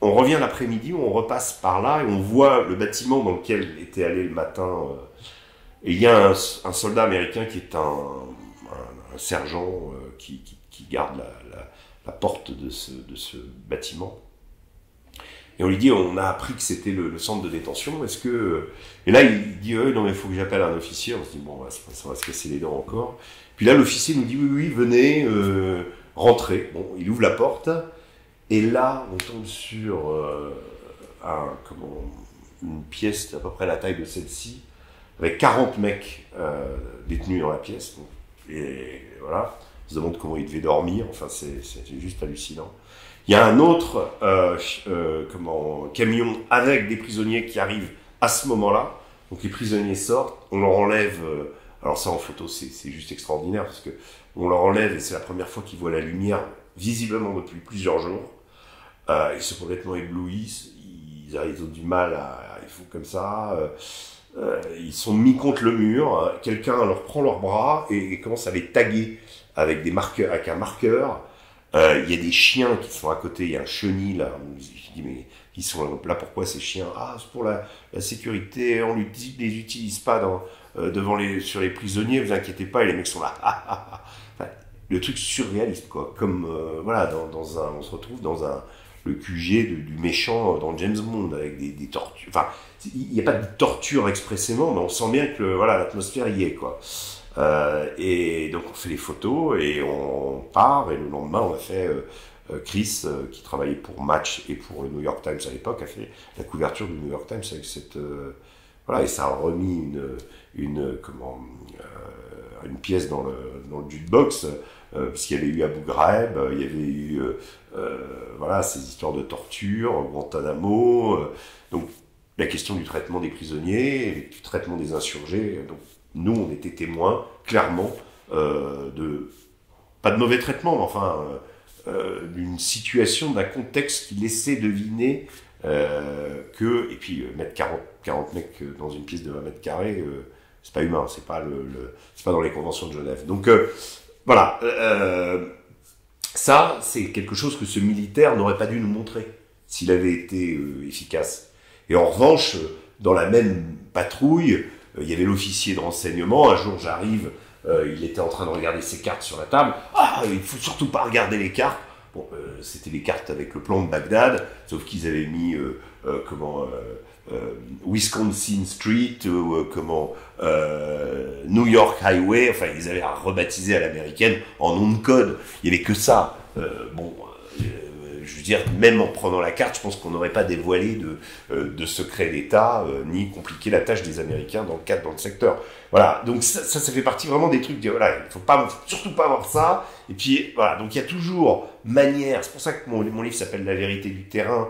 Speaker 1: On revient l'après-midi, on repasse par là, et on voit le bâtiment dans lequel était allé le matin. Et il y a un soldat américain qui est un sergent qui garde la porte de ce bâtiment. Et on lui dit, on a appris que c'était le centre de détention, est-ce que... Et là, il dit, non, mais il faut que j'appelle un officier. On se dit, bon, ça va se casser les dents encore. Puis là, l'officier nous dit, oui, venez, rentrez. Bon, il ouvre la porte, et là, on tombe sur une pièce d'à peu près la taille de celle-ci, avec 40 mecs détenus dans la pièce. Donc, et voilà, on se demande comment ils devaient dormir, enfin c'est juste hallucinant. Il y a un autre camion avec des prisonniers qui arrivent à ce moment-là, donc les prisonniers sortent, on leur enlève, alors ça en photo c'est juste extraordinaire, parce que on leur enlève et c'est la première fois qu'ils voient la lumière, visiblement depuis plusieurs jours, ils sont complètement éblouis, ils ont du mal ils font comme ça, ils sont mis contre le mur, quelqu'un leur prend leurs bras et commence à les taguer avec un marqueur, Il y a des chiens qui sont à côté, il y a un chenil là. Je dis mais ils sont là pourquoi ces chiens? Ah, c'est pour la sécurité, on les utilise pas sur les prisonniers, vous inquiétez pas, et les mecs sont là. Enfin, le truc surréaliste quoi, comme voilà on se retrouve dans le QG du méchant dans James Bond avec des tortures. Enfin, il n'y a pas de torture expressément, mais on sent bien que voilà l'atmosphère y est quoi. Et donc on fait les photos et on part, et le lendemain on a fait Chris qui travaillait pour Match et pour le New York Times à l'époque a fait la couverture du New York Times avec cette voilà, et ça a remis une pièce dans le jukebox parce qu'il y avait eu Abu Ghraib, il y avait eu voilà ces histoires de torture, Guantanamo, donc la question du traitement des prisonniers, du traitement des insurgés. Donc nous, on était témoins, clairement, pas de mauvais traitement, mais enfin, d'une situation, d'un contexte qui laissait deviner et puis mettre 40 mecs dans une pièce de 20 mètres carrés, c'est pas humain, c'est pas c'est pas dans les conventions de Genève. Donc voilà, ça, c'est quelque chose que ce militaire n'aurait pas dû nous montrer s'il avait été efficace. Et en revanche, dans la même patrouille, il y avait l'officier de renseignement. Un jour, j'arrive, il était en train de regarder ses cartes sur la table. Ah, il faut surtout pas regarder les cartes. Bon, c'était les cartes avec le plan de Bagdad, sauf qu'ils avaient mis Wisconsin Street, New York Highway. Enfin, ils avaient rebaptisé à l'américaine en nom de code. Il y avait que ça. Je veux dire, même en prenant la carte, je pense qu'on n'aurait pas dévoilé de secret d'État, ni compliqué la tâche des Américains dans le secteur. Voilà, donc ça fait partie vraiment des trucs, voilà, il faut surtout pas avoir ça. Et puis, voilà, donc il y a toujours manière, c'est pour ça que mon livre s'appelle La vérité du terrain,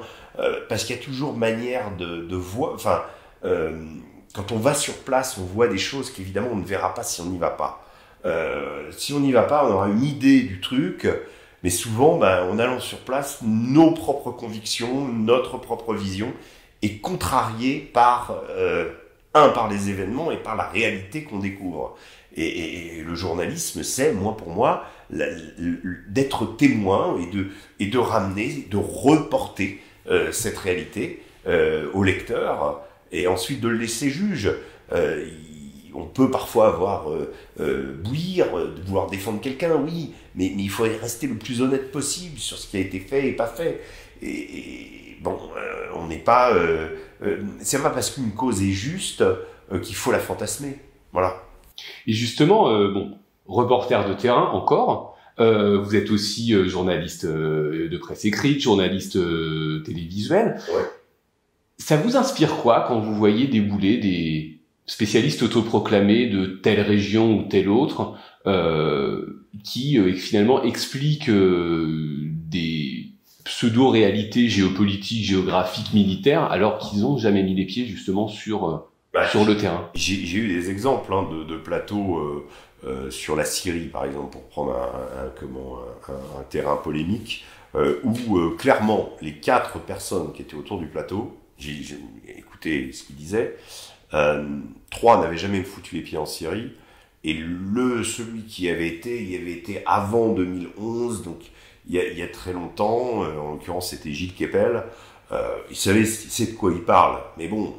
Speaker 1: parce qu'il y a toujours manière de voir, enfin, quand on va sur place, on voit des choses qu'évidemment on ne verra pas si on n'y va pas. Si on n'y va pas, on aura une idée du truc, mais souvent, en allant sur place, nos propres convictions, notre propre vision est contrariée par les événements et par la réalité qu'on découvre. Et le journalisme, c'est, pour moi, d'être témoin et de ramener, de reporter cette réalité au lecteur et ensuite de le laisser juge. On peut parfois bouillir, vouloir défendre quelqu'un, oui, mais il faut rester le plus honnête possible sur ce qui a été fait et pas fait. Et bon, on n'est pas... c'est pas parce qu'une cause est juste qu'il faut la fantasmer. Voilà.
Speaker 3: Et justement, reporter de terrain encore, vous êtes aussi journaliste de presse écrite, journaliste télévisuel.
Speaker 1: Ouais.
Speaker 3: Ça vous inspire quoi quand vous voyez débouler des spécialistes autoproclamés de telle région ou telle autre, qui finalement expliquent des pseudo-réalités géopolitiques, géographiques, militaires, alors qu'ils n'ont jamais mis les pieds justement sur le terrain.
Speaker 1: J'ai eu des exemples de plateaux sur la Syrie, par exemple, pour prendre un terrain polémique, où clairement les 4 personnes qui étaient autour du plateau, j'ai écouté ce qu'ils disaient, 3 n'avaient jamais foutu les pieds en Syrie, et celui qui avait été, il avait été avant 2011, donc il y a très longtemps, en l'occurrence c'était Gilles Kepel, il sait de quoi il parle, mais bon,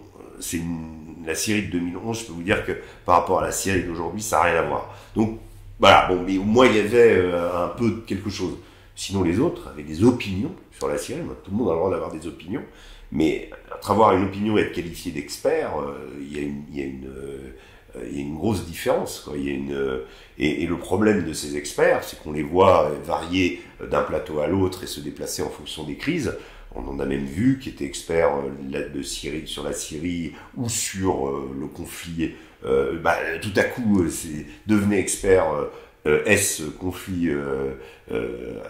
Speaker 1: la Syrie de 2011, je peux vous dire que par rapport à la Syrie d'aujourd'hui, ça n'a rien à voir. Donc voilà, mais au moins il y avait un peu de quelque chose. Sinon les autres avaient des opinions sur la Syrie, tout le monde a le droit d'avoir des opinions, mais avoir une opinion et être qualifié d'expert, il y a une grosse différence, quoi. Et le problème de ces experts, c'est qu'on les voit varier d'un plateau à l'autre et se déplacer en fonction des crises. On en a même vu qui étaient experts sur la Syrie ou sur le conflit. Tout à coup, devenait expert conflit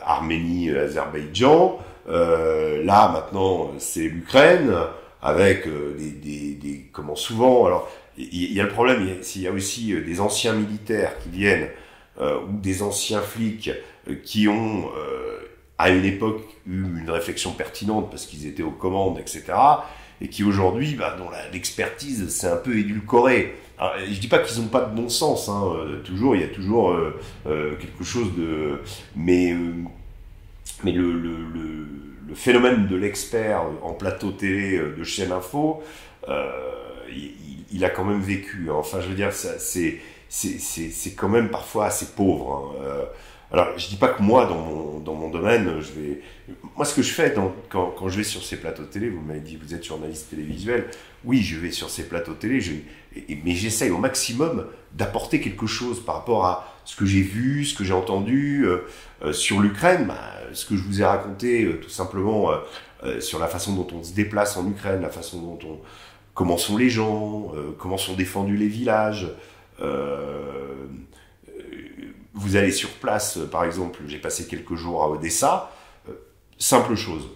Speaker 1: Arménie-Azerbaïdjan. Là maintenant, c'est l'Ukraine avec comment souvent. Alors, il y a le problème, il y a aussi des anciens militaires qui viennent ou des anciens flics qui ont à une époque eu une réflexion pertinente parce qu'ils étaient aux commandes, etc. Et qui aujourd'hui, dont l'expertise s'est un peu édulcorée. Alors, je dis pas qu'ils n'ont pas de bon sens, il y a toujours quelque chose de... Mais Mais le phénomène de l'expert en plateau télé de chaîne info, il a quand même vécu. Hein. Enfin, je veux dire, c'est quand même parfois assez pauvre. Hein. Alors, je dis pas que moi, dans mon domaine, moi, ce que je fais quand je vais sur ces plateaux télé, vous m'avez dit, vous êtes journaliste télévisuel, oui, je vais sur ces plateaux télé, mais j'essaye au maximum d'apporter quelque chose par rapport à ce que j'ai vu, ce que j'ai entendu sur l'Ukraine, ce que je vous ai raconté tout simplement sur la façon dont on se déplace en Ukraine, la façon comment sont les gens, comment sont défendus les villages. Vous allez sur place, par exemple, j'ai passé quelques jours à Odessa, simple chose.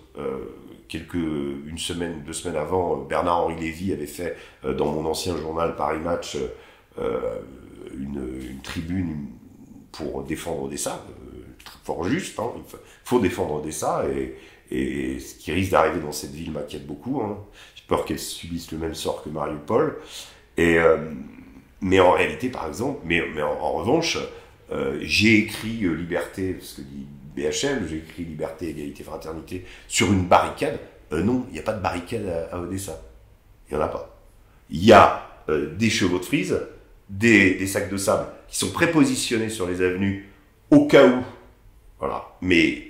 Speaker 1: Une semaine, 2 semaines avant, Bernard-Henri Lévy avait fait dans mon ancien journal Paris Match une tribune pour défendre Odessa, fort juste, hein, il faut défendre Odessa, et ce qui risque d'arriver dans cette ville m'inquiète beaucoup. Hein. J'ai peur qu'elle subisse le même sort que Mariupol. Mais en réalité, par exemple, mais en revanche, j'ai écrit Liberté, ce que dit BHL, j'ai écrit Liberté, Égalité, Fraternité sur une barricade. Non, il n'y a pas de barricade à Odessa. Il n'y en a pas. Il y a des chevaux de frise, des sacs de sable qui sont prépositionnés sur les avenues au cas où. Voilà. Mais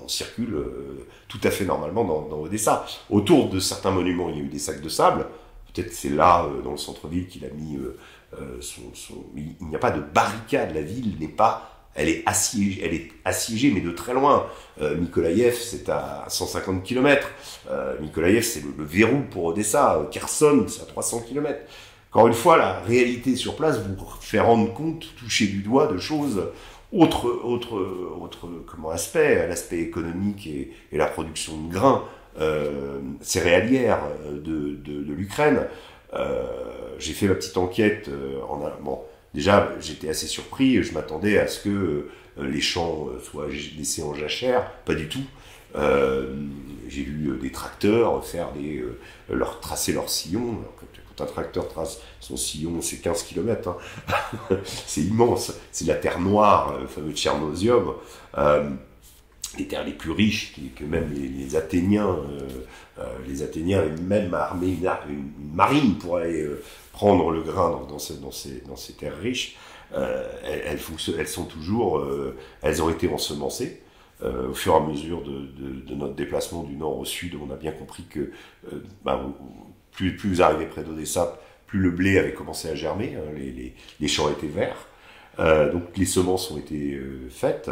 Speaker 1: on circule tout à fait normalement dans Odessa. Autour de certains monuments, il y a eu des sacs de sable. Peut-être c'est là, dans le centre-ville, qu'il a mis il n'y a pas de barricade. La ville elle est assiégée, mais de très loin. Mykolaïev, c'est à 150 km. Mykolaïev, c'est le verrou pour Odessa. Kherson, c'est à 300 km. Encore une fois, la réalité sur place vous fait rendre compte, toucher du doigt de choses autre l'aspect économique et la production de grains céréalières de l'Ukraine. J'ai fait ma petite enquête déjà j'étais assez surpris, je m'attendais à ce que les champs soient laissés en jachère, pas du tout. J'ai vu des tracteurs tracer leur sillon. Quand un tracteur trace son sillon, c'est 15 km, hein. C'est immense, c'est de la terre noire, le fameux Tchernosium, les terres les plus riches que même les Athéniens avaient même armé une marine pour aller prendre le grain dans ces terres riches. Elles ont été ensemencées. Au fur et à mesure de notre déplacement du nord au sud, on a bien compris que plus vous arrivez près d'Odessa, plus le blé avait commencé à germer, hein, les champs étaient verts. Donc les semences ont été faites.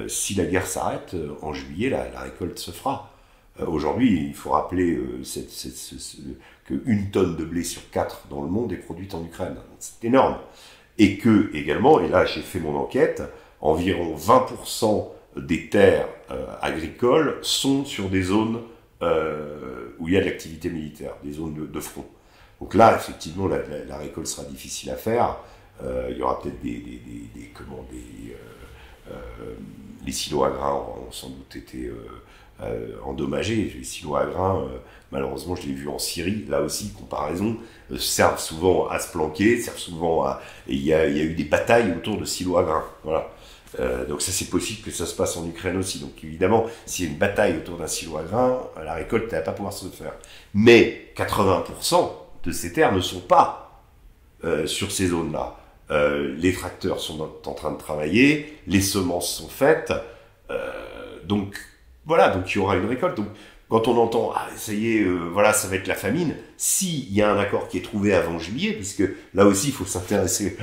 Speaker 1: Si la guerre s'arrête, en juillet, la récolte se fera. Aujourd'hui, il faut rappeler qu'une tonne de blé sur 4 dans le monde est produite en Ukraine. C'est énorme. Et que, également, et là j'ai fait mon enquête, environ 20% des terres agricoles sont sur des zones où il y a de l'activité militaire, des zones de front. Donc là, effectivement, la récolte sera difficile à faire. Il y aura peut-être les silos à grains ont sans doute été endommagés. Les silos à grains, malheureusement, je l'ai vu en Syrie. Là aussi, comparaison, servent souvent à se planquer, il y a eu des batailles autour de silos à grains. Voilà. Donc ça, c'est possible que ça se passe en Ukraine aussi. Donc évidemment, s'il y a une bataille autour d'un silo à grains, la récolte ne va pas pouvoir se faire. Mais 80% de ces terres ne sont pas sur ces zones-là. Les tracteurs sont en train de travailler, les semences sont faites, donc voilà, donc il y aura une récolte. Donc quand on entend ça y est, voilà, ça va être la famine, s'il y a un accord qui est trouvé avant juillet, puisque là aussi il faut s'intéresser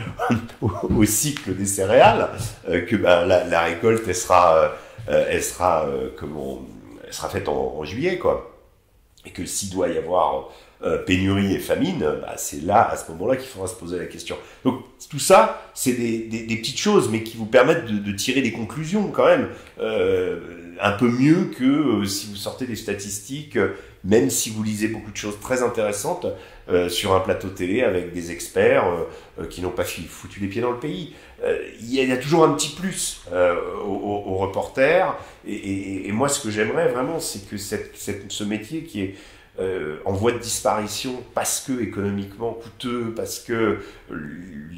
Speaker 1: au cycle des céréales, que la récolte elle sera faite en juillet, quoi, et que s'il doit y avoir pénurie et famine, c'est là, à ce moment-là, qu'il faudra se poser la question. Donc tout ça, c'est des petites choses, mais qui vous permettent de tirer des conclusions quand même, un peu mieux que si vous sortez des statistiques, même si vous lisez beaucoup de choses très intéressantes sur un plateau télé avec des experts qui n'ont pas foutu les pieds dans le pays. Il y a toujours un petit plus aux reporters, et moi ce que j'aimerais vraiment, c'est que ce métier qui est en voie de disparition parce que économiquement coûteux, parce que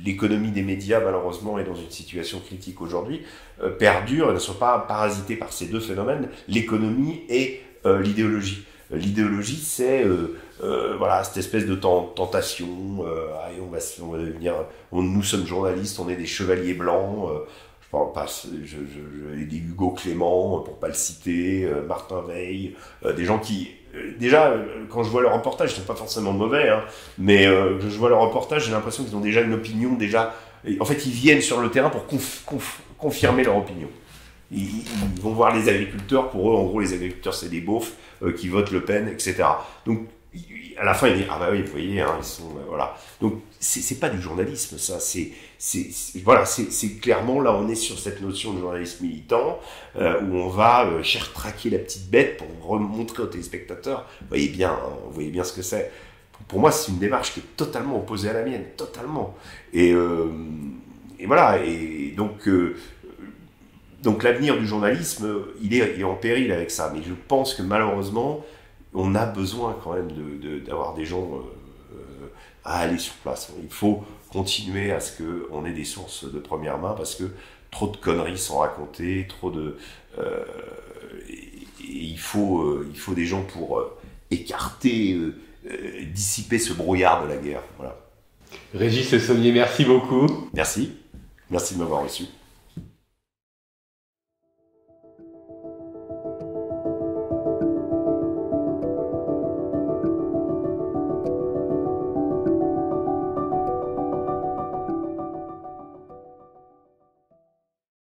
Speaker 1: l'économie des médias malheureusement est dans une situation critique aujourd'hui, perdure et ne soit pas parasitée par ces deux phénomènes, l'économie et l'idéologie. L'idéologie, c'est voilà, cette espèce de tentation, allez, on va devenir, nous sommes journalistes, on est des chevaliers blancs, je parle pas, des Hugo Clément, pour pas le citer, Martin Veil, des gens qui, déjà, quand je vois leurs reportages, ils sont pas forcément mauvais, hein, mais je vois leurs reportages, j'ai l'impression qu'ils ont déjà une opinion, déjà, en fait, ils viennent sur le terrain pour confirmer leur opinion. Ils vont voir les agriculteurs, pour eux, en gros, les agriculteurs, c'est des beaufs qui votent Le Pen, etc. Donc, à la fin, ils disent, ah bah oui, vous voyez, hein, ils sont, voilà. Donc, c'est pas du journalisme, ça. Voilà, c'est clairement, là, on est sur cette notion de journalisme militant, où on va traquer la petite bête pour remontrer aux téléspectateurs, vous voyez bien ce que c'est. Pour moi, c'est une démarche qui est totalement opposée à la mienne, totalement. Et voilà, et donc l'avenir du journalisme, il est en péril avec ça. Mais je pense que malheureusement, on a besoin quand même d'avoir des gens à aller sur place. Il faut continuer à ce qu'on ait des sources de première main parce que trop de conneries sont racontées, il faut des gens pour écarter, dissiper ce brouillard de la guerre. Voilà.
Speaker 3: Régis Le Sommier, merci beaucoup.
Speaker 1: Merci de m'avoir reçu.